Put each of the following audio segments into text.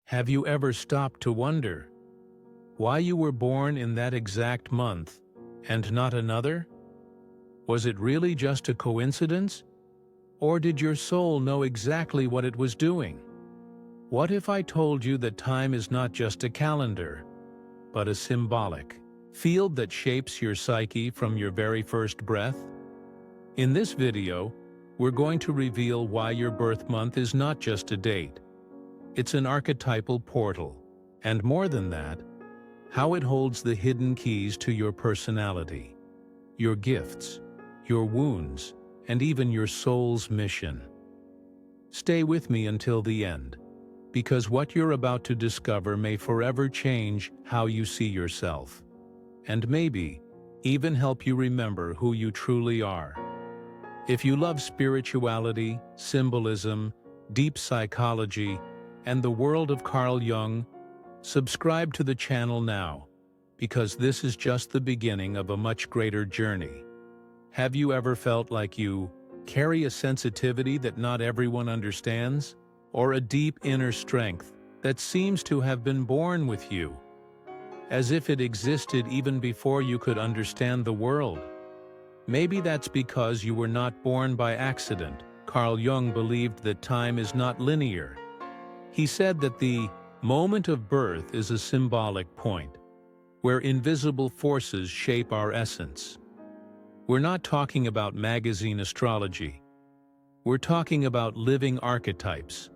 Have you ever stopped to wonder why you were born in that exact month and not another? Was it really just a coincidence? Or did your soul know exactly what it was doing? What if I told you that time is not just a calendar, but a symbolic field that shapes your psyche from your very first breath? In this video, we're going to reveal why your birth month is not just a date. It's an archetypal portal, and more than that, how it holds the hidden keys to your personality, your gifts, your wounds, and even your soul's mission. Stay with me until the end, because what you're about to discover may forever change how you see yourself, and maybe even help you remember who you truly are. If you love spirituality, symbolism, deep psychology, and the world of Carl Jung, subscribe to the channel now, because this is just the beginning of a much greater journey. Have you ever felt like you carry a sensitivity that not everyone understands, or a deep inner strength that seems to have been born with you, as if it existed even before you could understand the world? Maybe that's because you were not born by accident. Carl Jung believed that time is not linear. He said that the moment of birth is a symbolic point, where invisible forces shape our essence. We're not talking about magazine astrology. We're talking about living archetypes,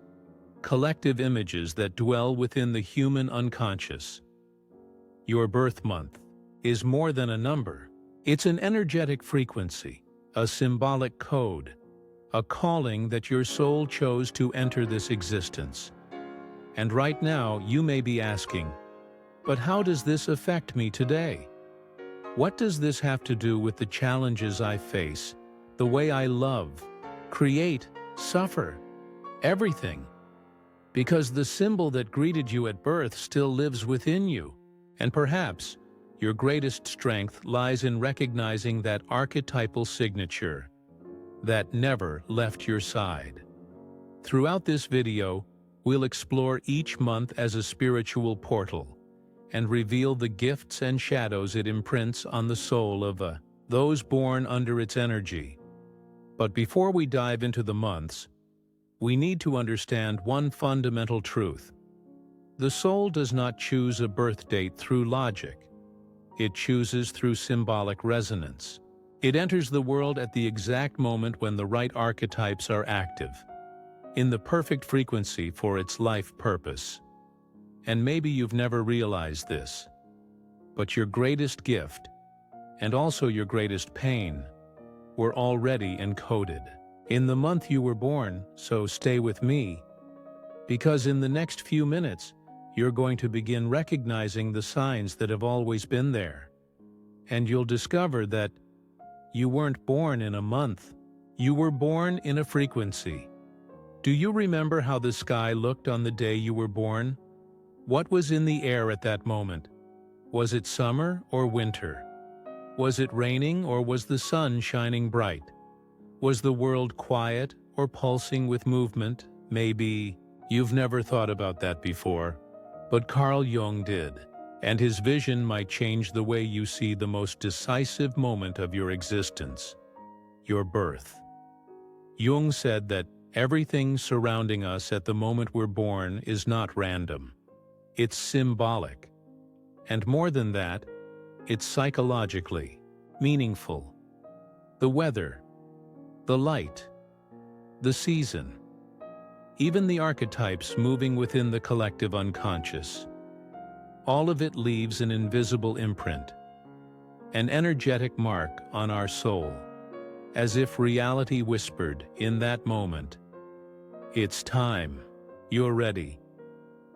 collective images that dwell within the human unconscious. Your birth month is more than a number. It's an energetic frequency, a symbolic code, a calling that your soul chose to enter this existence. And right now, you may be asking, but how does this affect me today? What does this have to do with the challenges I face, the way I love, create, suffer, everything? Because the symbol that greeted you at birth still lives within you, and perhaps your greatest strength lies in recognizing that archetypal signature that never left your side. Throughout this video, we'll explore each month as a spiritual portal and reveal the gifts and shadows it imprints on the soul of those born under its energy. But before we dive into the months, we need to understand one fundamental truth. The soul does not choose a birth date through logic. It chooses through symbolic resonance. It enters the world at the exact moment when the right archetypes are active, in the perfect frequency for its life purpose. And maybe you've never realized this, but your greatest gift, and also your greatest pain, were already encoded in the month you were born. So stay with me, because in the next few minutes, you're going to begin recognizing the signs that have always been there. And you'll discover that you weren't born in a month. You were born in a frequency. Do you remember how the sky looked on the day you were born? What was in the air at that moment? Was it summer or winter? Was it raining or was the sun shining bright? Was the world quiet or pulsing with movement? Maybe you've never thought about that before, but Carl Jung did, and his vision might change the way you see the most decisive moment of your existence, your birth. Jung said that everything surrounding us at the moment we're born is not random. It's symbolic. And more than that, it's psychologically meaningful. The weather, the light, the season, even the archetypes moving within the collective unconscious. All of it leaves an invisible imprint, an energetic mark on our soul, as if reality whispered in that moment, "It's time. You're ready.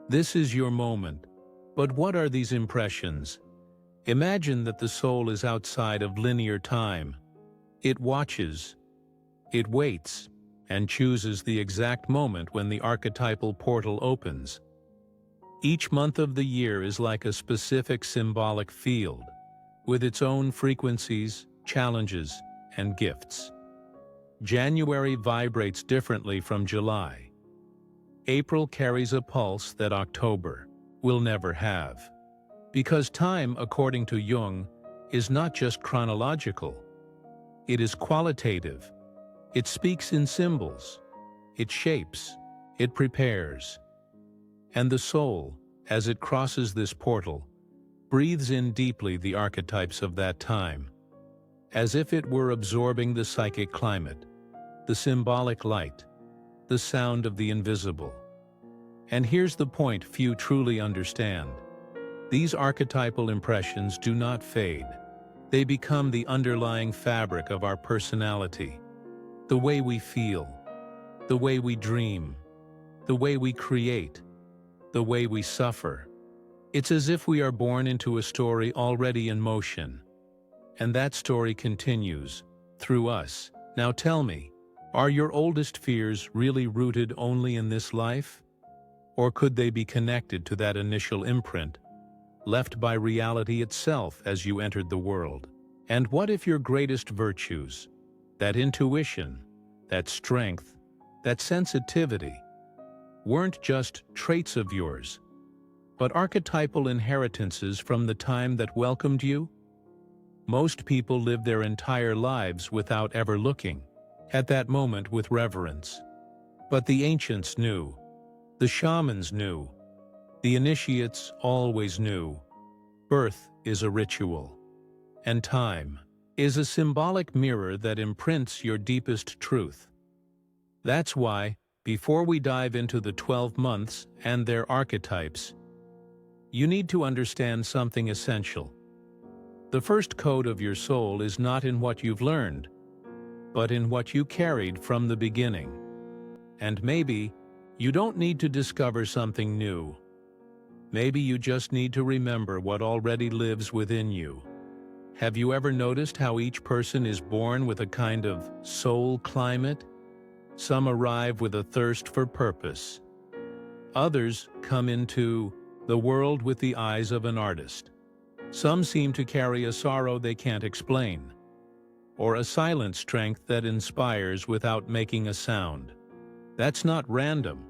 This is your moment." But what are these impressions? Imagine that the soul is outside of linear time. It watches, it waits, and chooses the exact moment when the archetypal portal opens. Each month of the year is like a specific symbolic field, with its own frequencies, challenges, and gifts. January vibrates differently from July. April carries a pulse that October will never have. Because time, according to Jung, is not just chronological. It is qualitative. It speaks in symbols. It shapes. It prepares. And the soul, as it crosses this portal, breathes in deeply the archetypes of that time, as if it were absorbing the psychic climate, the symbolic light, the sound of the invisible. And here's the point few truly understand. These archetypal impressions do not fade. They become the underlying fabric of our personality, the way we feel, the way we dream, the way we create, the way we suffer. It's as if we are born into a story already in motion, and that story continues through us. Now tell me, are your oldest fears really rooted only in this life? Or could they be connected to that initial imprint left by reality itself as you entered the world? And what if your greatest virtues, that intuition, that strength, that sensitivity, weren't just traits of yours, but archetypal inheritances from the time that welcomed you? Most people live their entire lives without ever looking at that moment with reverence. But the ancients knew. The shamans knew. The initiates always knew. Birth is a ritual, and time is a symbolic mirror that imprints your deepest truth. That's why, before we dive into the 12 months and their archetypes, you need to understand something essential. The first code of your soul is not in what you've learned, but in what you carried from the beginning. And maybe you don't need to discover something new. Maybe you just need to remember what already lives within you. Have you ever noticed how each person is born with a kind of soul climate? Some arrive with a thirst for purpose. Others come into the world with the eyes of an artist. Some seem to carry a sorrow they can't explain, or a silent strength that inspires without making a sound. That's not random.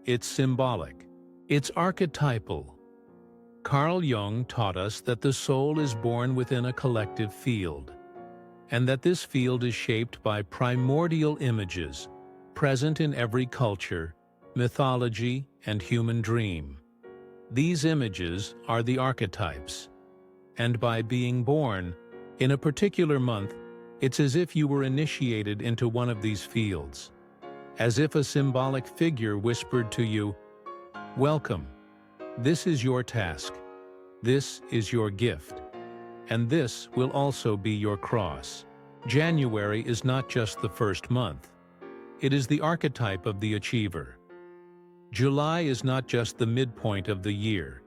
It's symbolic. It's archetypal. Carl Jung taught us that the soul is born within a collective field, and that this field is shaped by primordial images present in every culture, mythology, and human dream. These images are the archetypes, and by being born in a particular month, it's as if you were initiated into one of these fields, as if a symbolic figure whispered to you, "Welcome. This is your task. This is your gift. And this will also be your cross." January is not just the first month. It is the archetype of the achiever. July is not just the midpoint of the year.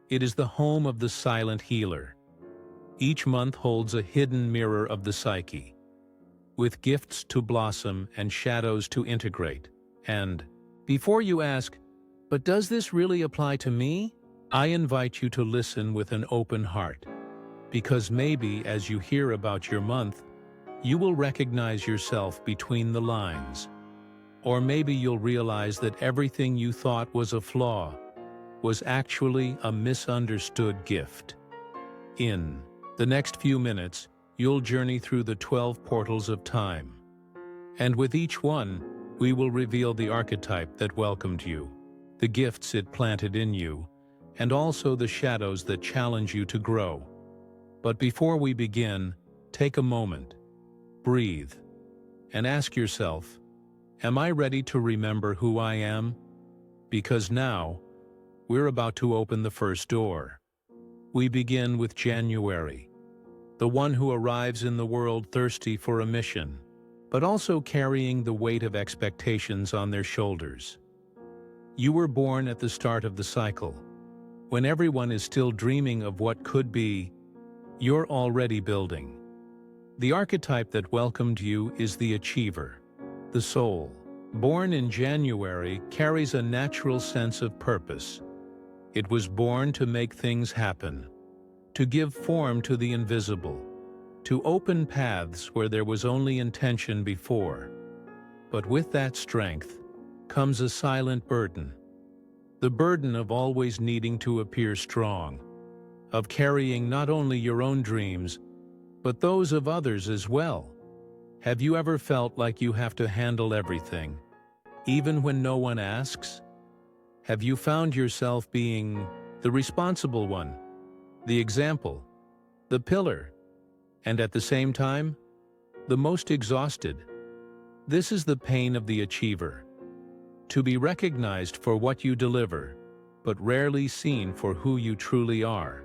It is the home of the silent healer. Each month holds a hidden mirror of the psyche, with gifts to blossom and shadows to integrate. And before you ask, "But does this really apply to me?" I invite you to listen with an open heart, because maybe as you hear about your month, you will recognize yourself between the lines. Or maybe you'll realize that everything you thought was a flaw was actually a misunderstood gift. In the next few minutes, you'll journey through the 12 portals of time. And with each one, we will reveal the archetype that welcomed you, the gifts it planted in you, and also the shadows that challenge you to grow. But before we begin, take a moment, breathe, and ask yourself, am I ready to remember who I am? Because now, we're about to open the first door. We begin with January, the one who arrives in the world thirsty for a mission, but also carrying the weight of expectations on their shoulders. You were born at the start of the cycle. When everyone is still dreaming of what could be, you're already building. The archetype that welcomed you is the achiever, the soul. Born in January carries a natural sense of purpose. It was born to make things happen, to give form to the invisible, to open paths where there was only intention before. But with that strength comes a silent burden. The burden of always needing to appear strong, of carrying not only your own dreams, but those of others as well. Have you ever felt like you have to handle everything, even when no one asks? Have you found yourself being the responsible one, the example, the pillar, and at the same time, the most exhausted? This is the pain of the achiever. To be recognized for what you deliver, but rarely seen for who you truly are.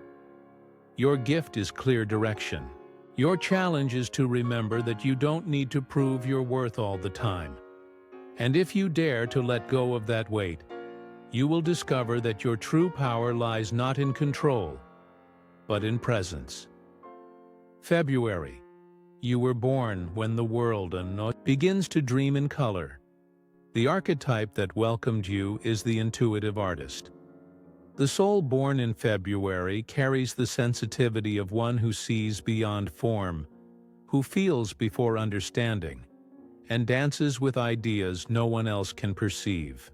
Your gift is clear direction. Your challenge is to remember that you don't need to prove your worth all the time. And if you dare to let go of that weight, you will discover that your true power lies not in control, but in presence. February. You were born when the world begins to dream in color. The archetype that welcomed you is the intuitive artist. The soul born in February carries the sensitivity of one who sees beyond form, who feels before understanding, and dances with ideas no one else can perceive.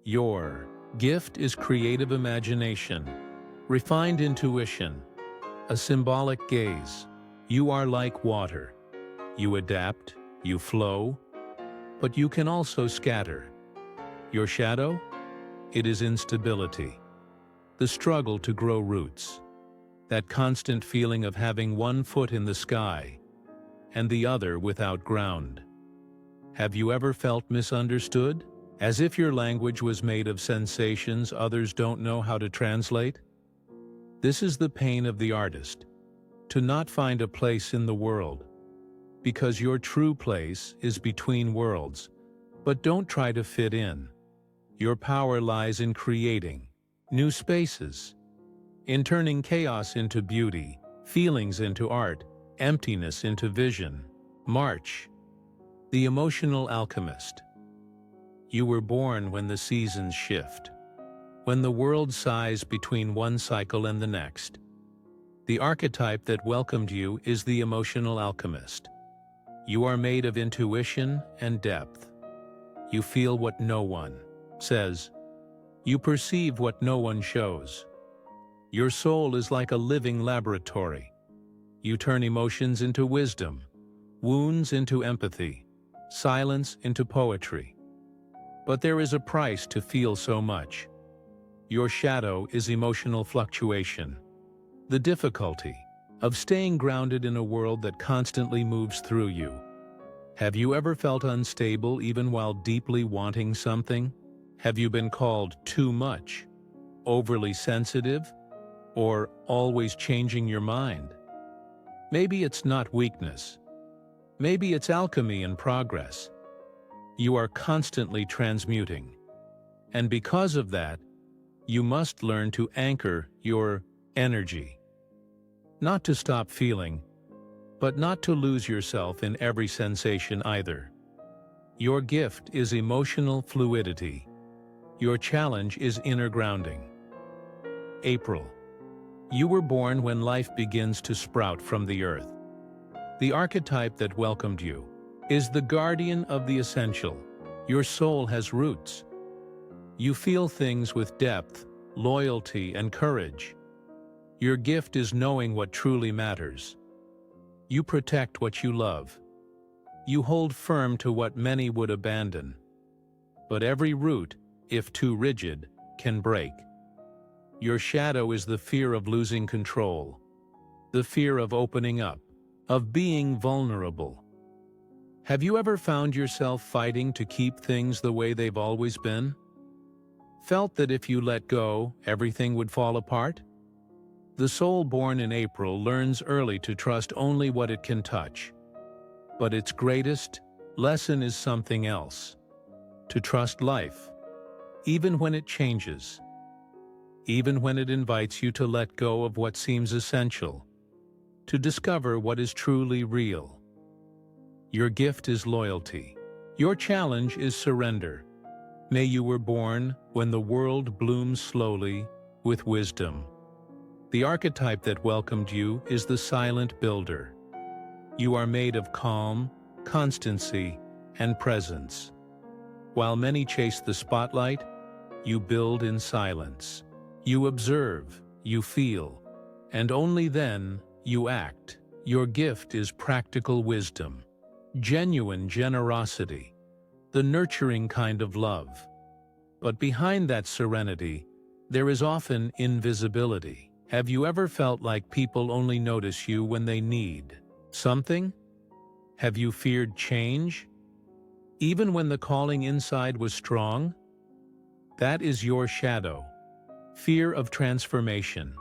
Your gift is creative imagination, refined intuition, a symbolic gaze. You are like water. You adapt, you flow, but you can also scatter. Your shadow? It is instability. The struggle to grow roots. That constant feeling of having one foot in the sky and the other without ground. Have you ever felt misunderstood? As if your language was made of sensations others don't know how to translate? This is the pain of the artist, to not find a place in the world, because your true place is between worlds. But don't try to fit in. Your power lies in creating new spaces, in turning chaos into beauty, feelings into art, emptiness into vision. March. The emotional alchemist. You were born when the seasons shift, when the world sighs between one cycle and the next. The archetype that welcomed you is the emotional alchemist. You are made of intuition and depth. You feel what no one says. You perceive what no one shows. Your soul is like a living laboratory. You turn emotions into wisdom, wounds into empathy, silence into poetry. But there is a price to feel so much. Your shadow is emotional fluctuation, the difficulty of staying grounded in a world that constantly moves through you. Have you ever felt unstable even while deeply wanting something? Have you been called too much, overly sensitive, or always changing your mind? Maybe it's not weakness. Maybe it's alchemy in progress. You are constantly transmuting. And because of that, you must learn to anchor your energy. Not to stop feeling, but not to lose yourself in every sensation either. Your gift is emotional fluidity. Your challenge is inner grounding. April. You were born when life begins to sprout from the earth. The archetype that welcomed you is the guardian of the essential. Your soul has roots. You feel things with depth, loyalty, and courage. Your gift is knowing what truly matters. You protect what you love. You hold firm to what many would abandon. But every root, if too rigid, can break. Your shadow is the fear of losing control, the fear of opening up, of being vulnerable. Have you ever found yourself fighting to keep things the way they've always been? Felt that if you let go, everything would fall apart? The soul born in April learns early to trust only what it can touch. But its greatest lesson is something else: to trust life, even when it changes, even when it invites you to let go of what seems essential, to discover what is truly real. Your gift is loyalty. Your challenge is surrender. May you were born when the world blooms slowly with wisdom. The archetype that welcomed you is the silent builder. You are made of calm, constancy, and presence. While many chase the spotlight, you build in silence. You observe, you feel, and only then you act. Your gift is practical wisdom, genuine generosity, the nurturing kind of love. But behind that serenity, there is often invisibility. Have you ever felt like people only notice you when they need something? Have you feared change, even when the calling inside was strong? That is your shadow. Fear of transformation.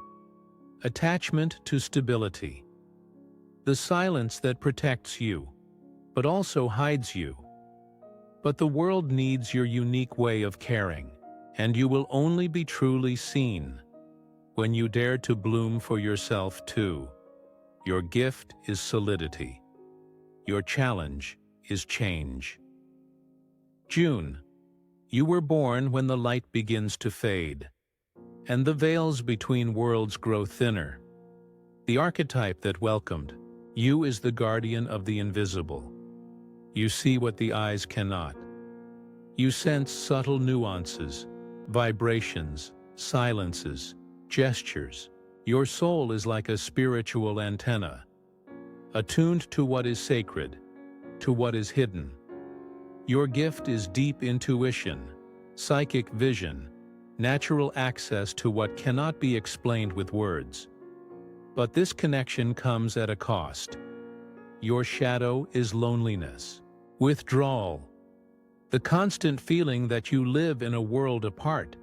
Attachment to stability. The silence that protects you, but also hides you. But the world needs your unique way of caring, and you will only be truly seen when you dare to bloom for yourself too. Your gift is solidity. Your challenge is change. June. You were born when the light begins to fade, and the veils between worlds grow thinner. The archetype that welcomed you is the guardian of the invisible. You see what the eyes cannot. You sense subtle nuances, vibrations, silences, gestures. Your soul is like a spiritual antenna, attuned to what is sacred, to what is hidden. Your gift is deep intuition, psychic vision, natural access to what cannot be explained with words. But this connection comes at a cost. Your shadow is loneliness, withdrawal, the constant feeling that you live in a world apart.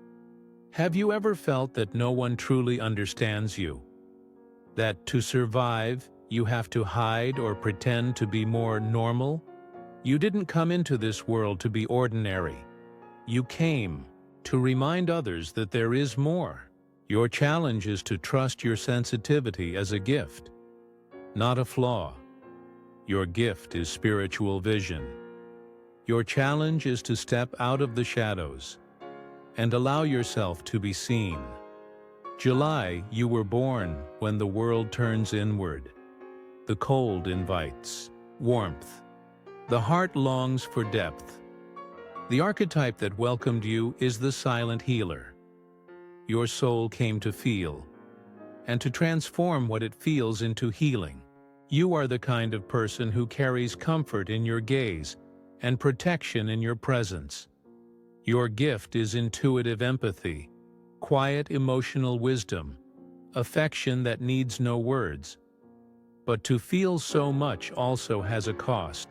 Have you ever felt that no one truly understands you? That to survive, you have to hide or pretend to be more normal? You didn't come into this world to be ordinary. You came to remind others that there is more. Your challenge is to trust your sensitivity as a gift, not a flaw. Your gift is spiritual vision. Your challenge is to step out of the shadows and allow yourself to be seen. July, you were born when the world turns inward. The cold invites warmth. The heart longs for depth. The archetype that welcomed you is the silent healer. Your soul came to feel, and to transform what it feels into healing. You are the kind of person who carries comfort in your gaze and protection in your presence. Your gift is intuitive empathy, quiet emotional wisdom, affection that needs no words. But to feel so much also has a cost.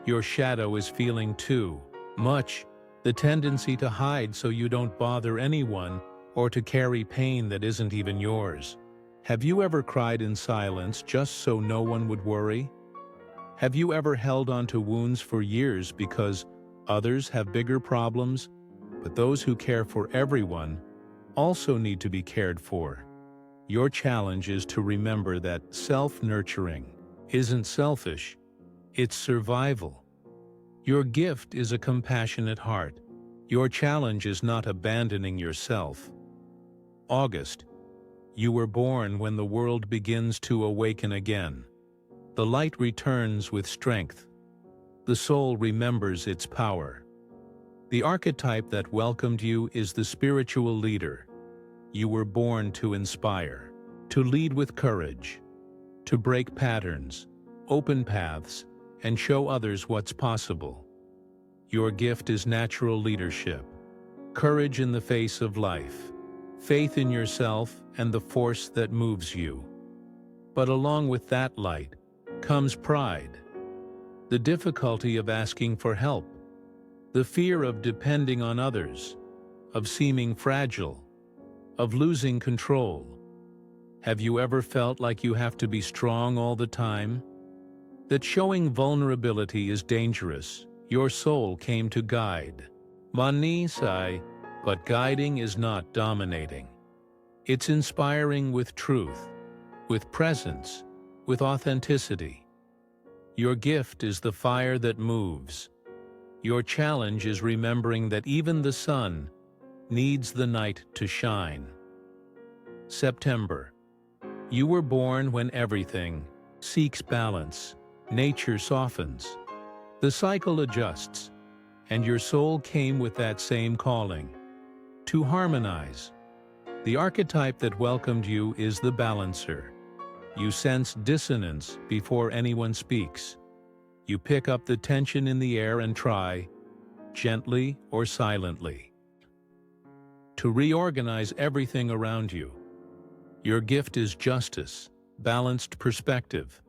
Your shadow is feeling too much, the tendency to hide so you don't bother anyone or to carry pain that isn't even yours. Have you ever cried in silence just so no one would worry? Have you ever held on to wounds for years because others have bigger problems, but those who care for everyone also need to be cared for? Your challenge is to remember that self-nurturing isn't selfish, it's survival. Your gift is a compassionate heart. Your challenge is not abandoning yourself. August. You were born when the world begins to awaken again. The light returns with strength. The soul remembers its power. The archetype that welcomed you is the spiritual leader. You were born to inspire, to lead with courage, to break patterns, open paths, and show others what's possible. Your gift is natural leadership, courage in the face of life, faith in yourself and the force that moves you. But along with that light comes pride, the difficulty of asking for help, the fear of depending on others, of seeming fragile, of losing control. Have you ever felt like you have to be strong all the time? That showing vulnerability is dangerous. Your soul came to guide. Mani sai, but guiding is not dominating. It's inspiring with truth, with presence, with authenticity. Your gift is the fire that moves. Your challenge is remembering that even the sun needs the night to shine. September. You were born when everything seeks balance. Nature softens. The cycle adjusts. and your soul came with that same calling, to harmonize. The archetype that welcomed you is the balancer. You sense dissonance before anyone speaks. You pick up the tension in the air and try, gently or silently, to reorganize everything around you. Your gift is justice, balanced perspective,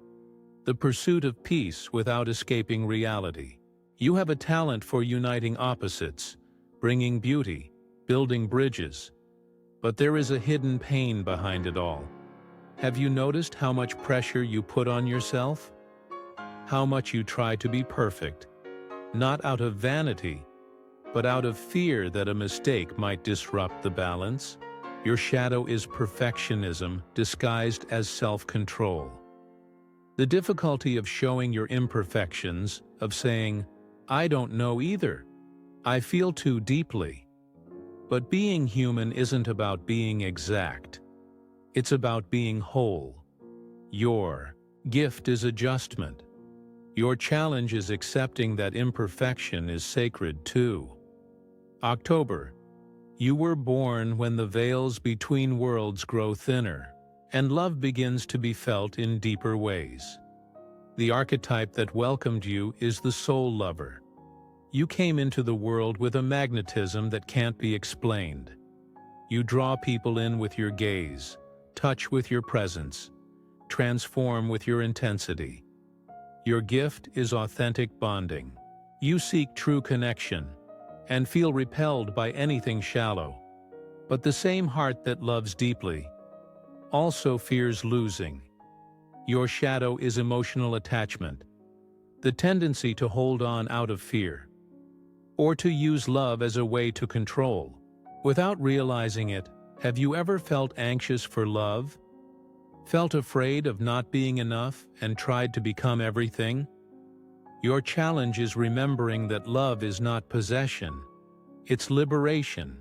the pursuit of peace without escaping reality. You have a talent for uniting opposites, bringing beauty, building bridges. But there is a hidden pain behind it all. Have you noticed how much pressure you put on yourself? How much you try to be perfect, not out of vanity, but out of fear that a mistake might disrupt the balance? Your shadow is perfectionism disguised as self-control. The difficulty of showing your imperfections, of saying, "I don't know either. I feel too deeply." But being human isn't about being exact. It's about being whole. Your gift is adjustment. Your challenge is accepting that imperfection is sacred too. October. You were born when the veils between worlds grow thinner, and love begins to be felt in deeper ways. The archetype that welcomed you is the soul lover. You came into the world with a magnetism that can't be explained. You draw people in with your gaze, touch with your presence, transform with your intensity. Your gift is authentic bonding. You seek true connection and feel repelled by anything shallow. But the same heart that loves deeply also fears losing. Your shadow is emotional attachment, the tendency to hold on out of fear, or to use love as a way to control. Without realizing it, have you ever felt anxious for love? Felt afraid of not being enough and tried to become everything? Your challenge is remembering that love is not possession, it's liberation,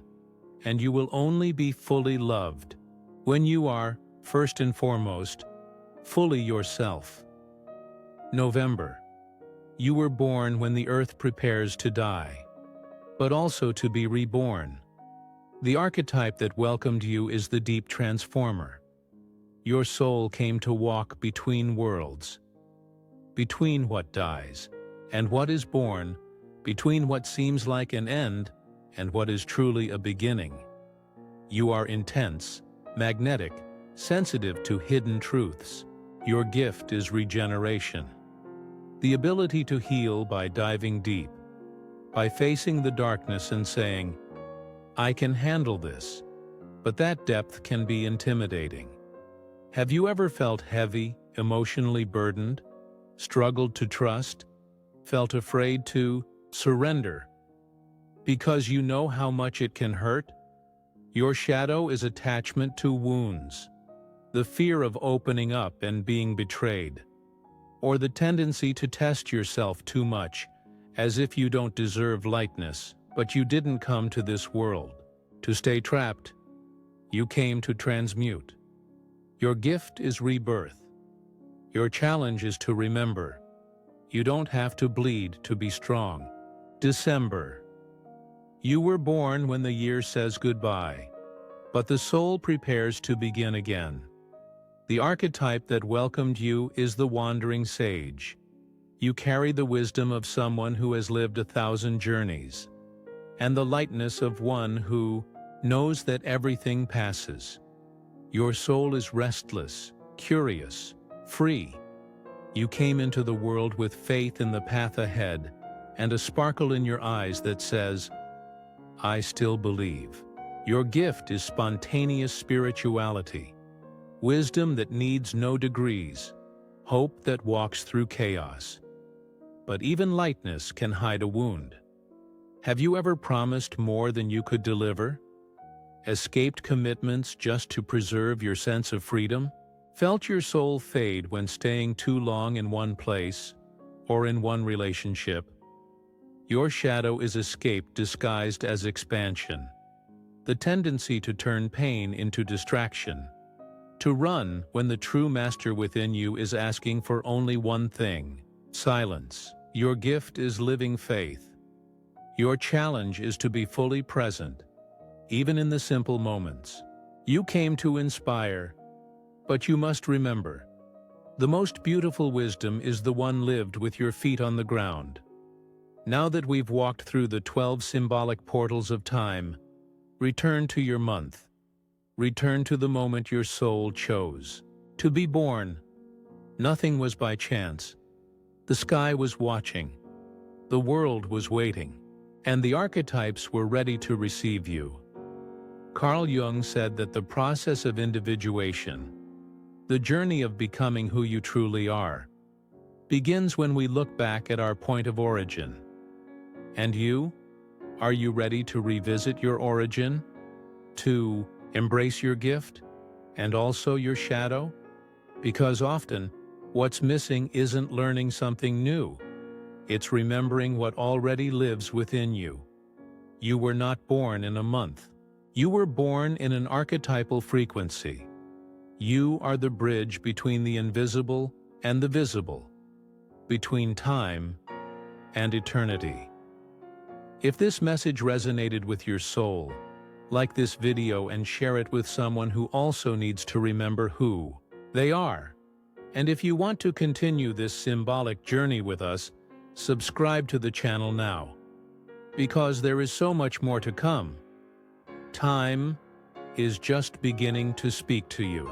and you will only be fully loved when you are, first and foremost, fully yourself. November. You were born when the earth prepares to die, but also to be reborn. The archetype that welcomed you is the deep transformer. Your soul came to walk between worlds, between what dies and what is born, between what seems like an end and what is truly a beginning. You are intense, magnetic, sensitive to hidden truths. Your gift is regeneration. The ability to heal by diving deep, by facing the darkness and saying, "I can handle this." But that depth can be intimidating. Have you ever felt heavy, emotionally burdened, struggled to trust, felt afraid to surrender? Because you know how much it can hurt? Your shadow is attachment to wounds, the fear of opening up and being betrayed, or the tendency to test yourself too much, as if you don't deserve lightness. But you didn't come to this world to stay trapped. You came to transmute. Your gift is rebirth. Your challenge is to remember, you don't have to bleed to be strong. December. You were born when the year says goodbye, but the soul prepares to begin again. The archetype that welcomed you is the wandering sage. You carry the wisdom of someone who has lived 1,000 journeys, and the lightness of one who knows that everything passes. Your soul is restless, curious, free. You came into the world with faith in the path ahead and a sparkle in your eyes that says, "I still believe." Your gift is spontaneous spirituality, wisdom that needs no degrees, hope that walks through chaos. But even lightness can hide a wound. Have you ever promised more than you could deliver? Escaped commitments just to preserve your sense of freedom? Felt your soul fade when staying too long in one place or in one relationship? Your shadow is escape disguised as expansion, the tendency to turn pain into distraction, to run when the true master within you is asking for only one thing: silence. Your gift is living faith. Your challenge is to be fully present, even in the simple moments. You came to inspire, but you must remember, the most beautiful wisdom is the one lived with your feet on the ground. Now that we've walked through the 12 symbolic portals of time, return to your month. Return to the moment your soul chose. To be born, nothing was by chance. The sky was watching. The world was waiting. And the archetypes were ready to receive you. Carl Jung said that the process of individuation, the journey of becoming who you truly are, begins when we look back at our point of origin. And you? Are you ready to revisit your origin? To embrace your gift and also your shadow? Because often, what's missing isn't learning something new. It's remembering what already lives within you. You were not born in a month. You were born in an archetypal frequency. You are the bridge between the invisible and the visible, between time and eternity. If this message resonated with your soul, like this video and share it with someone who also needs to remember who they are. And if you want to continue this symbolic journey with us, subscribe to the channel now, because there is so much more to come. Time is just beginning to speak to you.